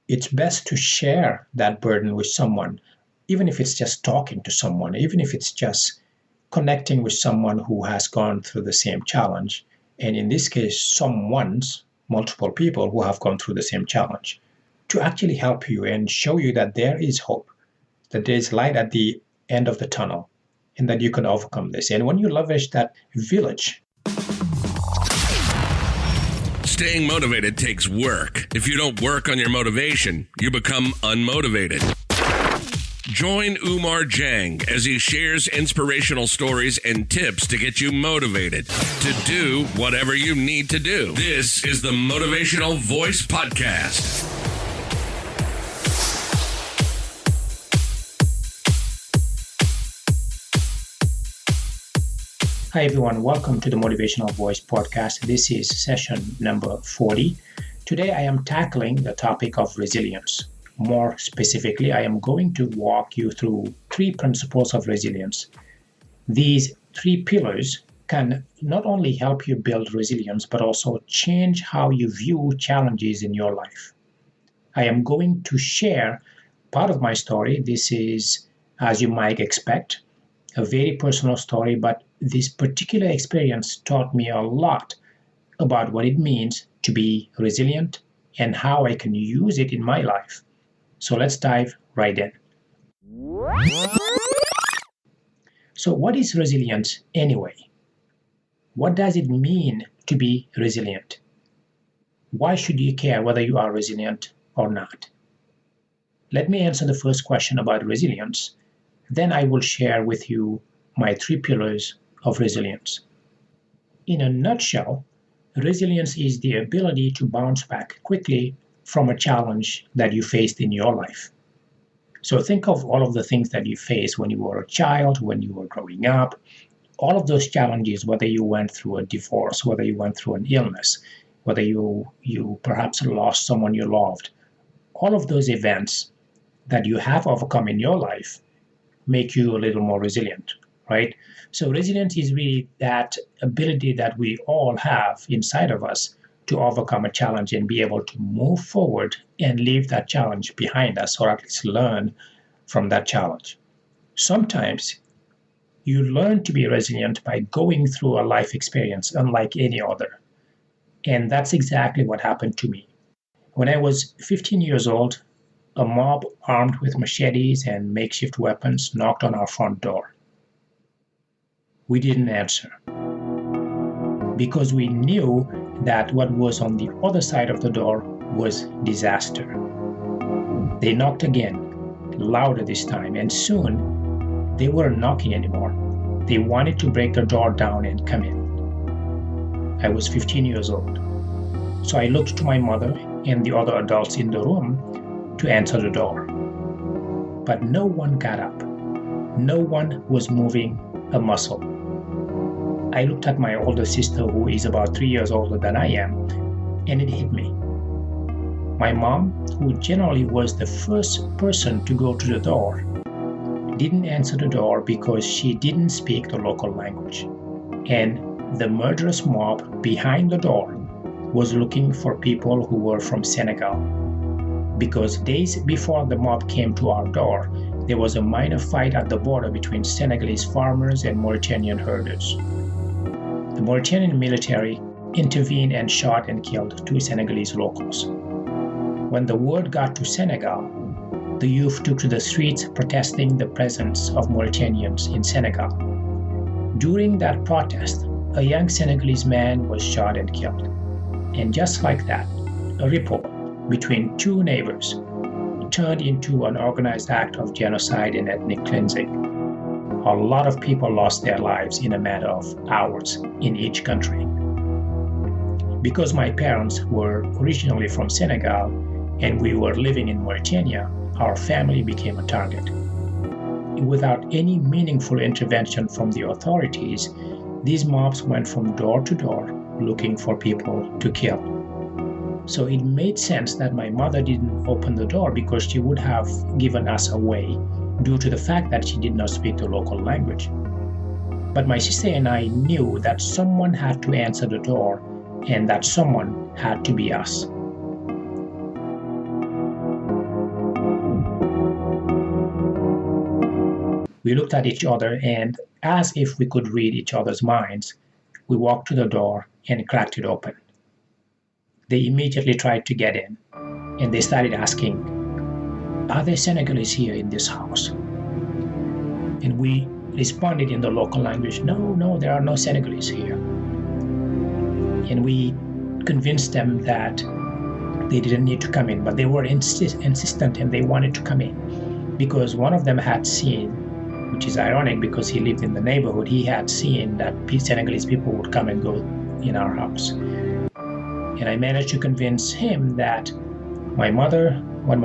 it's best to share that burden with someone, even if it's just talking to someone, even if it's just connecting with someone who has gone through the same challenge. And in this case, multiple people who have gone through the same challenge, to actually help you and show you that there is hope, that there is light at the end of the tunnel, and that you can overcome this. And when you leverage that village, staying motivated takes work. If you don't work on your motivation, you become unmotivated. Join Umar Jang as he shares inspirational stories and tips to get you motivated to do whatever you need to do. This is the Motivational Voice Podcast. Hi everyone, welcome to the Motivational Voice Podcast. This is session number 40. Today I am tackling the topic of resilience. More specifically, I am going to walk you through 3 principles of resilience. These 3 pillars can not only help you build resilience, but also change how you view challenges in your life. I am going to share part of my story. This is, as you might expect, a very personal story, but this particular experience taught me a lot about what it means to be resilient and how I can use it in my life. So let's dive right in. So what is resilience anyway? What does it mean to be resilient? Why should you care whether you are resilient or not? Let me answer the first question about resilience. Then I will share with you my 3 pillars of resilience. In a nutshell, resilience is the ability to bounce back quickly from a challenge that you faced in your life. So think of all of the things that you faced when you were a child, when you were growing up, all of those challenges, whether you went through a divorce, whether you went through an illness, whether you perhaps lost someone you loved, all of those events that you have overcome in your life make you a little more resilient, right? So resilience is really that ability that we all have inside of us to overcome a challenge and be able to move forward and leave that challenge behind us, or at least learn from that challenge. Sometimes you learn to be resilient by going through a life experience unlike any other. And that's exactly what happened to me. When I was 15 years old, a mob armed with machetes and makeshift weapons knocked on our front door. We didn't answer because we knew that what was on the other side of the door was disaster. They knocked again, louder this time, and soon they weren't knocking anymore. They wanted to break the door down and come in. I was 15 years old. So I looked to my mother and the other adults in the room to answer the door. But no one got up. No one was moving a muscle. I looked at my older sister, who is about 3 years older than I am, and it hit me. My mom, who generally was the first person to go to the door, didn't answer the door because she didn't speak the local language. And the murderous mob behind the door was looking for people who were from Senegal. Because days before the mob came to our door, there was a minor fight at the border between Senegalese farmers and Mauritanian herders. The Mauritanian military intervened and shot and killed 2 Senegalese locals. When the word got to Senegal, the youth took to the streets protesting the presence of Mauritanians in Senegal. During that protest, a young Senegalese man was shot and killed. And just like that, a ripple between 2 neighbors turned into an organized act of genocide and ethnic cleansing. A lot of people lost their lives in a matter of hours in each country. Because my parents were originally from Senegal and we were living in Mauritania, our family became a target. Without any meaningful intervention from the authorities, these mobs went from door to door looking for people to kill. So it made sense that my mother didn't open the door because she would have given us away due to the fact that she did not speak the local language. But my sister and I knew that someone had to answer the door and that someone had to be us. We looked at each other, and as if we could read each other's minds, we walked to the door and cracked it open. They immediately tried to get in, and they started asking, "Are there Senegalese here in this house?" And we responded in the local language, no, there are no Senegalese here. And we convinced them that they didn't need to come in, but they were insistent and they wanted to come in because one of them had seen, which is ironic because he lived in the neighborhood, he had seen that Senegalese people would come and go in our house. And I managed to convince him that my mother, when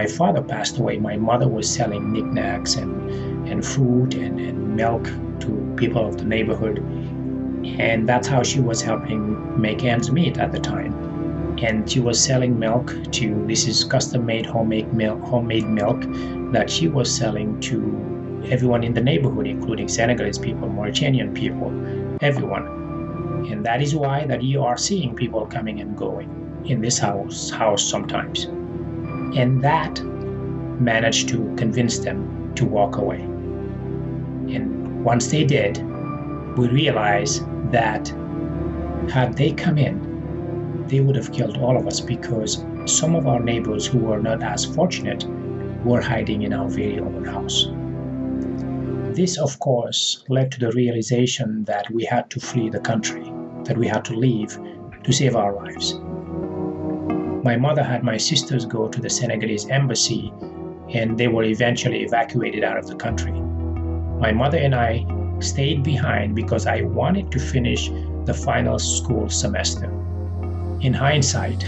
my father passed away, my mother was selling knickknacks and fruit and milk to people of the neighborhood. And that's how she was helping make ends meet at the time. And she was selling milk this is custom-made homemade milk that she was selling to everyone in the neighborhood, including Senegalese people, Mauritanian people, everyone. And that is why that you are seeing people coming and going in this house sometimes. And that managed to convince them to walk away. And once they did, we realized that had they come in, they would have killed all of us because some of our neighbors who were not as fortunate were hiding in our very own house. This, of course, led to the realization that we had to flee the country, that we had to leave to save our lives. My mother had my sisters go to the Senegalese embassy, and they were eventually evacuated out of the country. My mother and I stayed behind because I wanted to finish the final school semester. In hindsight,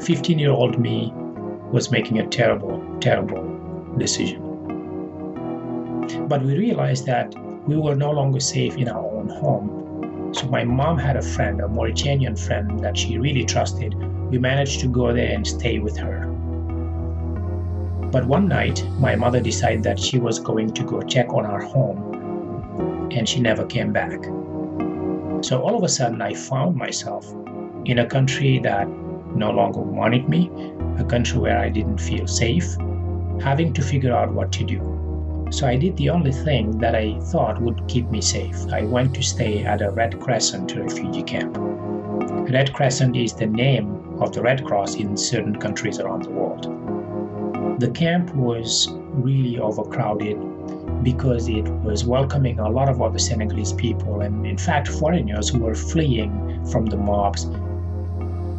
15-year-old me was making a terrible, terrible decision. But we realized that we were no longer safe in our own home. So my mom had a friend, a Mauritanian friend that she really trusted. We managed to go there and stay with her. But one night, my mother decided that she was going to go check on our home, and she never came back. So all of a sudden, I found myself in a country that no longer wanted me, a country where I didn't feel safe, having to figure out what to do. So I did the only thing that I thought would keep me safe. I went to stay at a Red Crescent refugee camp. Red Crescent is the name of the Red Cross in certain countries around the world. The camp was really overcrowded because it was welcoming a lot of other Senegalese people and, in fact, foreigners who were fleeing from the mobs.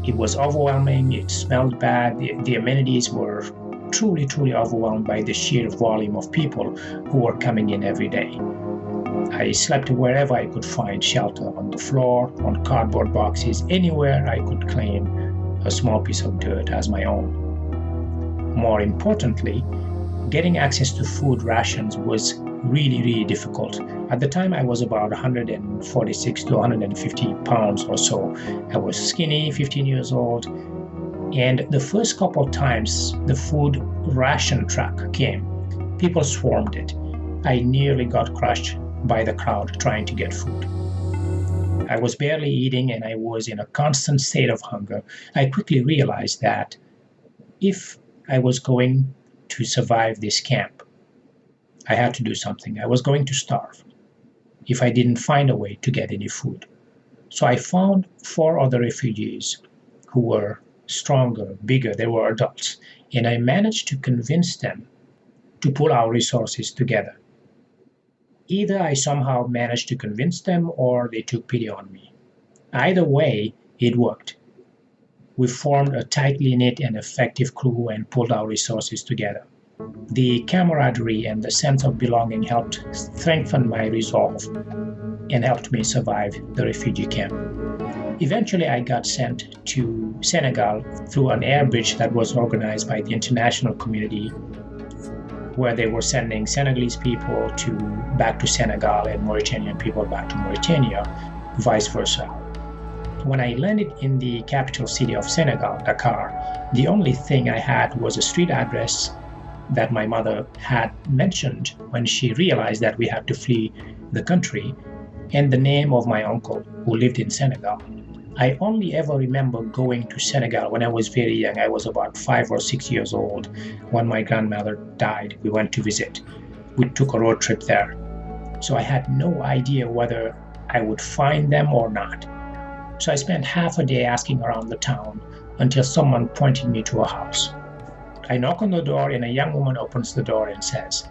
It was overwhelming, it smelled bad, the amenities were truly, truly overwhelmed by the sheer volume of people who were coming in every day. I slept wherever I could find shelter, on the floor, on cardboard boxes, anywhere I could claim a small piece of dirt as my own. More importantly, getting access to food rations was really, really difficult. At the time, I was about 146 to 150 pounds or so. I was skinny, 15 years old. And the first couple of times the food ration truck came, people swarmed it. I nearly got crushed by the crowd trying to get food. I was barely eating and I was in a constant state of hunger. I quickly realized that if I was going to survive this camp, I had to do something. I was going to starve if I didn't find a way to get any food. So I found 4 other refugees who were stronger, bigger, they were adults, and I managed to convince them to pull our resources together. Either I somehow managed to convince them or they took pity on me. Either way, it worked. We formed a tightly knit and effective crew and pulled our resources together. The camaraderie and the sense of belonging helped strengthen my resolve and helped me survive the refugee camp. Eventually, I got sent to Senegal through an air bridge that was organized by the international community, where they were sending Senegalese people back to Senegal and Mauritanian people back to Mauritania, vice versa. When I landed in the capital city of Senegal, Dakar, the only thing I had was a street address that my mother had mentioned when she realized that we had to flee the country, and the name of my uncle who lived in Senegal. I only ever remember going to Senegal when I was very young. I was about 5 or 6 years old when my grandmother died. We went to visit. we took a road trip there. So I had no idea whether I would find them or not. So I spent half a day asking around the town until someone pointed me to a house. I knock on the door and a young woman opens the door and says,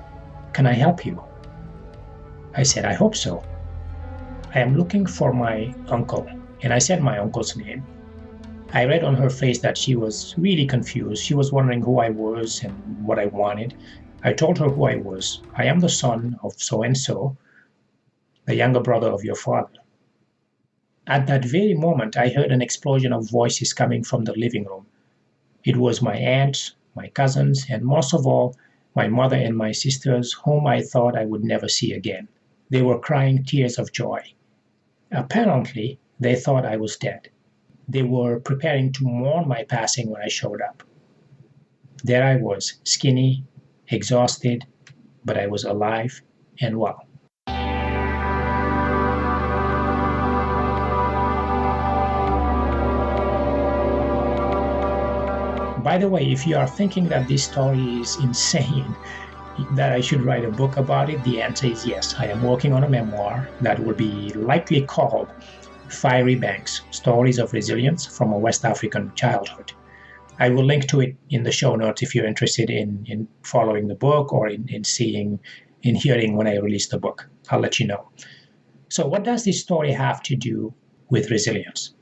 "Can I help you?" I said, "I hope so. I am looking for my uncle." And I said my uncle's name. I read on her face that she was really confused. She was wondering who I was and what I wanted. I told her who I was. "I am the son of so-and-so, the younger brother of your father." At that very moment, I heard an explosion of voices coming from the living room. It was my aunts, my cousins, and most of all, my mother and my sisters, whom I thought I would never see again. They were crying tears of joy. Apparently, they thought I was dead. They were preparing to mourn my passing when I showed up. There I was, skinny, exhausted, but I was alive and well. By the way, if you are thinking that this story is insane, that I should write a book about it, the answer is yes. I am working on a memoir that will be likely called fa0ebf, Stories of Resilience from a West African Childhood. I will link to it in the show notes if you're interested in following the book or in hearing when I release the book. I'll let you know. So what does this story have to do with resilience?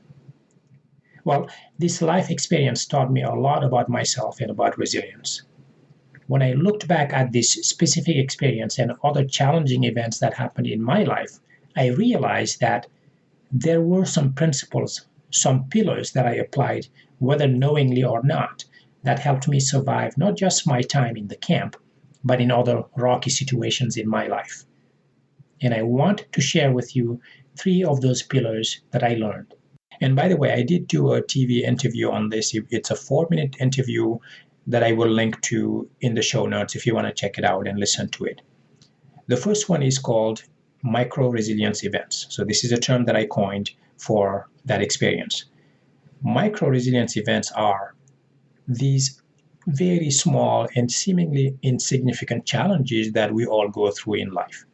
Well, this life experience taught me a lot about myself and about resilience. When I looked back at this specific experience and other challenging events that happened in my life, I realized that there were some principles, some pillars that I applied, whether knowingly or not, that helped me survive not just my time in the camp, but in other rocky situations in my life. And I want to share with you 3 of those pillars that I learned. And by the way, I did do a TV interview on this. It's a 4-minute interview that I will link to in the show notes if you want to check it out and listen to it. The first one is called micro-resilience events. So this is a term that I coined for that experience. Micro-resilience events are these very small and seemingly insignificant challenges that we all go through in life.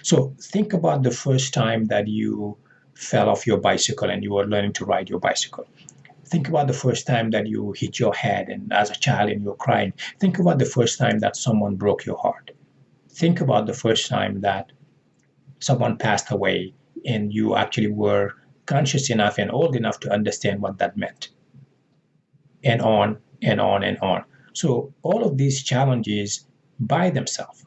So think about the first time that you fell off your bicycle and you were learning to ride your bicycle. Think about the first time that you hit your head and as a child and you're crying. Think about the first time that someone broke your heart. Think about the first time that someone passed away and you actually were conscious enough and old enough to understand what that meant. And on and on and on. So all of these challenges by themselves,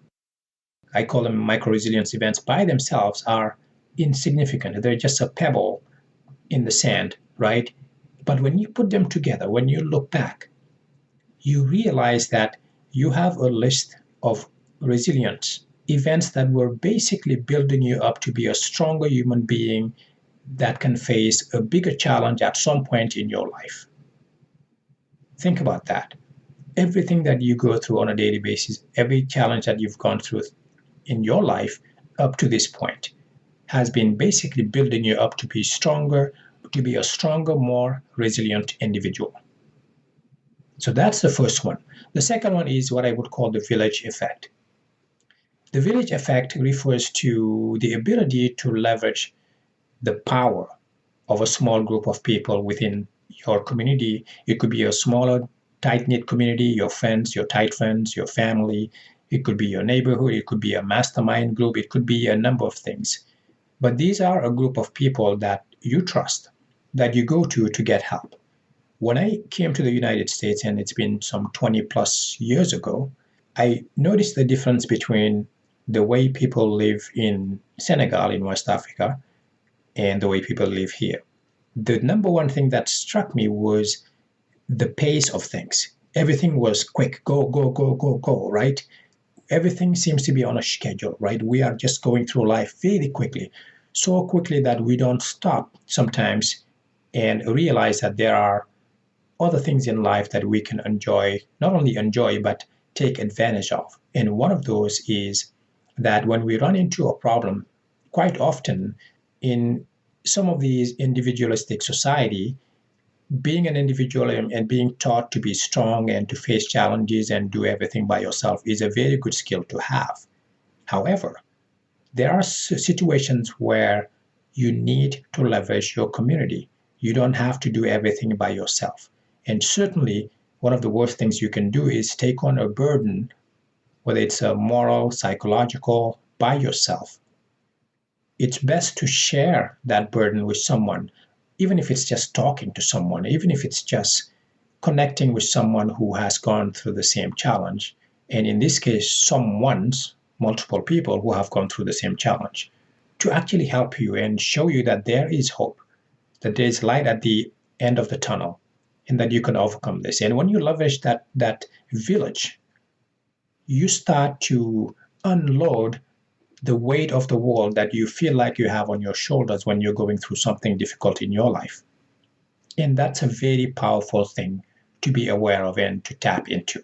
I call them micro-resilience events, by themselves are insignificant. They're just a pebble in the sand, right? But when you put them together, when you look back, you realize that you have a list of resilience events that were basically building you up to be a stronger human being that can face a bigger challenge at some point in your life. Think about that. Everything that you go through on a daily basis, every challenge that you've gone through in your life up to this point, has been basically building you up to be stronger, to be a stronger, more resilient individual. So that's the first one. The second one is what I would call the village effect. The village effect refers to the ability to leverage the power of a small group of people within your community. It could be a smaller, tight-knit community, your friends, your tight friends, your family. It could be your neighborhood. It could be a mastermind group. It could be a number of things. But these are a group of people that you trust, that you go to get help. When I came to the United States, and it's been some 20 plus years ago, I noticed the difference between the way people live in Senegal, in West Africa, and the way people live here. The number one thing that struck me was the pace of things. Everything was quick, go, go, go, go, go, right? Everything seems to be on a schedule, right? We are just going through life very quickly, so quickly that we don't stop sometimes and realize that there are other things in life that we can enjoy, not only enjoy, but take advantage of. And one of those is that when we run into a problem, quite often in some of these individualistic society, being an individual and being taught to be strong and to face challenges and do everything by yourself is a very good skill to have. However, there are situations where you need to leverage your community. You don't have to do everything by yourself. And certainly, one of the worst things you can do is take on a burden, whether it's a moral, psychological, by yourself. It's best to share that burden with someone, even if it's just talking to someone, even if it's just connecting with someone who has gone through the same challenge. And in this case, multiple people who have gone through the same challenge, to actually help you and show you that there is hope, that there is light at the end of the tunnel, and that you can overcome this. And when you leverage that village, you start to unload the weight of the world that you feel like you have on your shoulders when you're going through something difficult in your life. And that's a very powerful thing to be aware of and to tap into.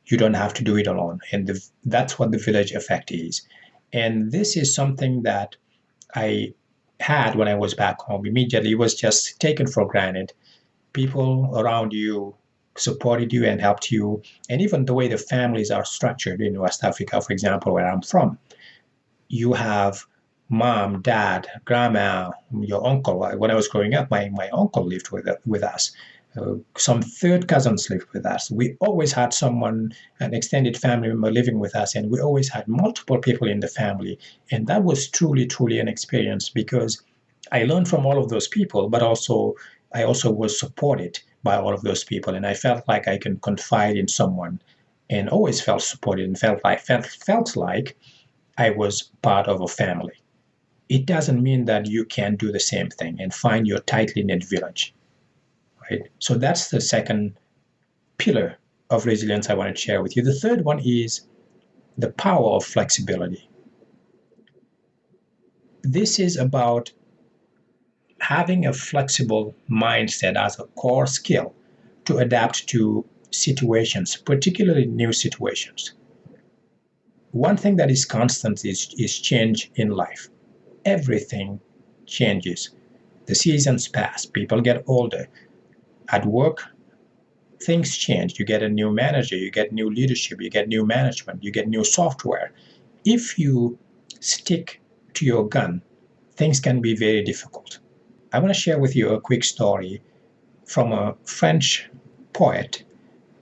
You don't have to do it alone. And that's what the village effect is. And this is something that I had when I was back home. Immediately, it was just taken for granted. People around you supported you and helped you. And even the way the families are structured in West Africa, for example, where I'm from, you have mom, dad, grandma, your uncle. When I was growing up, my uncle lived with us. Some third cousins lived with us. We always had an extended family member living with us, and we always had multiple people in the family. And that was truly, truly an experience, because I learned from all of those people, but I also was supported by all of those people. And I felt like I can confide in someone, and always felt supported and felt like I was part of a family. It doesn't mean that you can't do the same thing and find your tightly knit village. Right? So that's the second pillar of resilience I want to share with you. The third one is the power of flexibility. This is about having a flexible mindset as a core skill to adapt to situations, particularly new situations. One thing that is constant is change in life. Everything changes. The seasons pass. People get older. At work, things change. You get a new manager. You get new leadership. You get new management. You get new software. If you stick to your gun, things can be very difficult. I want to share with you a quick story from a French poet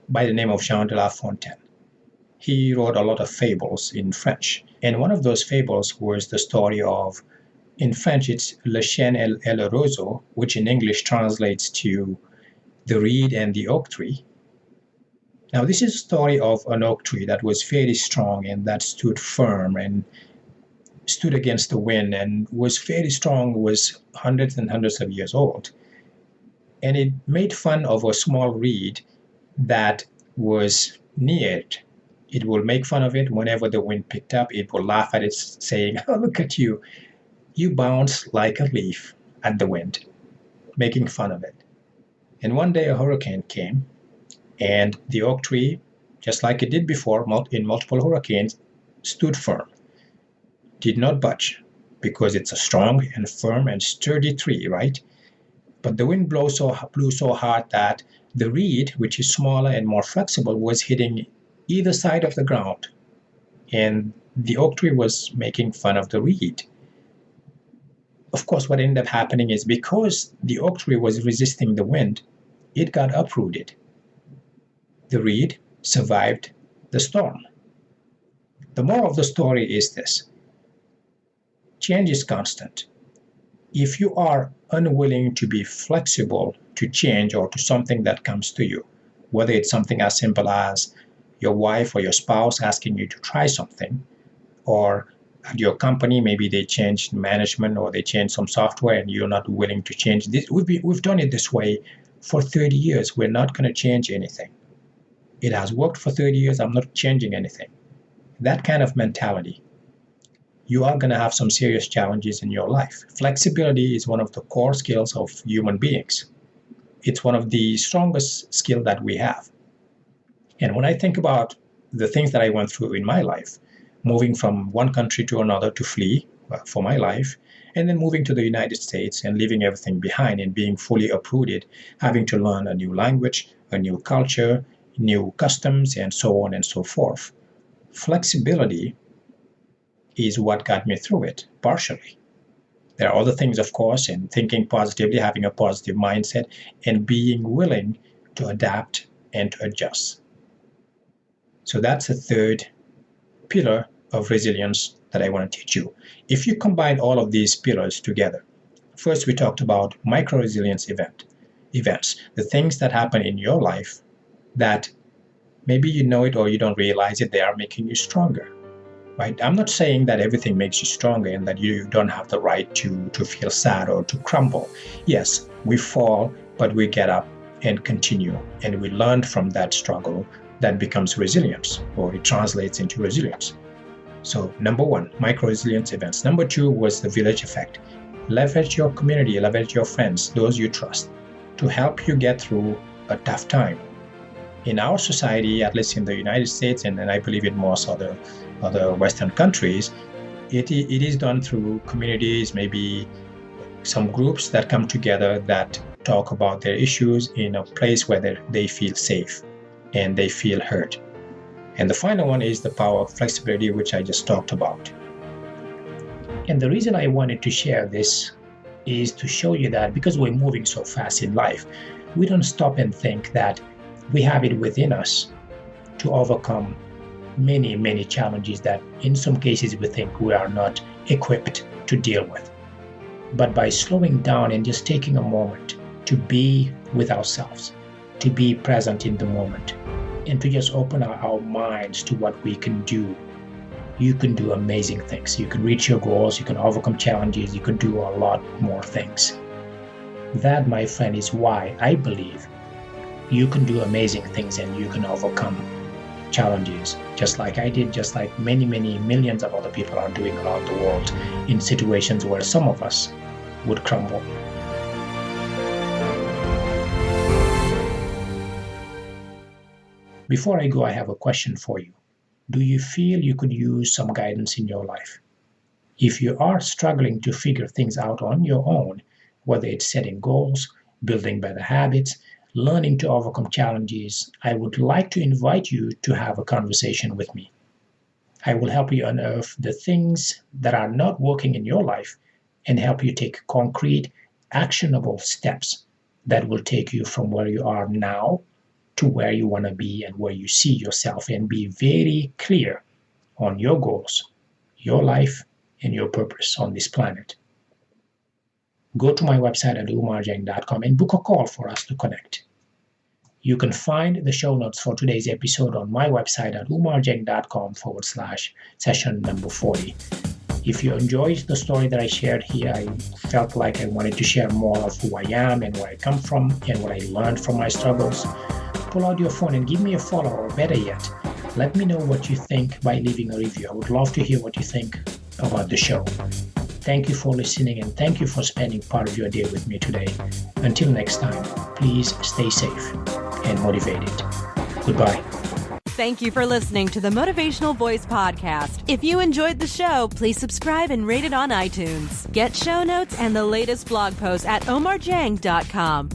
by the name of Jean de La Fontaine. He wrote a lot of fables in French. And one of those fables was the story of, in French, it's Le Chien et le Roseau, which in English translates to the reed and the oak tree. Now, this is a story of an oak tree that was very strong and that stood firm and stood against the wind and was very strong, was hundreds and hundreds of years old. And it made fun of a small reed that was near it. It will make fun of it whenever the wind picked up. It will laugh at it, saying, "Oh, look at you. You bounce like a leaf at the wind," making fun of it. And one day a hurricane came, and the oak tree, just like it did before in multiple hurricanes, stood firm, did not budge, because it's a strong and firm and sturdy tree, right? But the wind blew so hard that the reed, which is smaller and more flexible, was hitting either side of the ground, and the oak tree was making fun of the reed. Of course, what ended up happening is, because the oak tree was resisting the wind, it got uprooted. The reed survived the storm. The moral of the story is this: change is constant. If you are unwilling to be flexible to change or to something that comes to you, whether it's something as simple as your wife or your spouse asking you to try something, or at your company, maybe they changed management or they changed some software and you're not willing to change this. We've done it this way for 30 years. We're not going to change anything. It has worked for 30 years. I'm not changing anything. That kind of mentality, you are going to have some serious challenges in your life. Flexibility is one of the core skills of human beings. It's one of the strongest skills that we have. And when I think about the things that I went through in my life, moving from one country to another to flee for my life, and then moving to the United States and leaving everything behind and being fully uprooted, having to learn a new language, a new culture, new customs, and so on and so forth. Flexibility is what got me through it, partially. There are other things, of course, in thinking positively, having a positive mindset, and being willing to adapt and to adjust. So that's the third pillar of resilience that I want to teach you. If you combine all of these pillars together, first we talked about micro-resilience events, the things that happen in your life that maybe you know it or you don't realize it, they are making you stronger. Right? I'm not saying that everything makes you stronger and that you don't have the right to feel sad or to crumble. Yes, we fall, but we get up and continue, and we learn from that struggle. That becomes resilience, or it translates into resilience. So number one, micro-resilience events. Number two was the village effect. Leverage your community, leverage your friends, those you trust, to help you get through a tough time. In our society, at least in the United States, and I believe in most other Western countries, it is done through communities, maybe some groups that come together that talk about their issues in a place where they feel safe and they feel heard. And the final one is the power of flexibility, which I just talked about. And the reason I wanted to share this is to show you that because we're moving so fast in life, we don't stop and think that we have it within us to overcome many, many challenges that in some cases we think we are not equipped to deal with. But by slowing down and just taking a moment to be with ourselves, to be present in the moment, and to just open our minds to what we can do, you can do amazing things. You can reach your goals, you can overcome challenges, you can do a lot more things. That, my friend, is why I believe you can do amazing things and you can overcome challenges, just like I did, just like many, many millions of other people are doing around the world in situations where some of us would crumble. Before I go, I have a question for you. Do you feel you could use some guidance in your life? If you are struggling to figure things out on your own, whether it's setting goals, building better habits, learning to overcome challenges, I would like to invite you to have a conversation with me. I will help you unearth the things that are not working in your life and help you take concrete, actionable steps that will take you from where you are now to where you want to be and where you see yourself, and be very clear on your goals, your life, and your purpose on this planet. Go to my website at umarjang.com and book a call for us to connect. You can find the show notes for today's episode on my website at umarjang.com/session number 40. If you enjoyed the story that I shared here, I felt like I wanted to share more of who I am and where I come from and what I learned from my struggles, pull out your phone and give me a follow, or better yet, let me know what you think by leaving a review. I would love to hear what you think about the show. Thank you for listening, and thank you for spending part of your day with me today. Until next time, please stay safe and motivated. Goodbye. Thank you for listening to the Motivational Voice Podcast. If you enjoyed the show, please subscribe and rate it on iTunes. Get show notes and the latest blog posts at omarjang.com.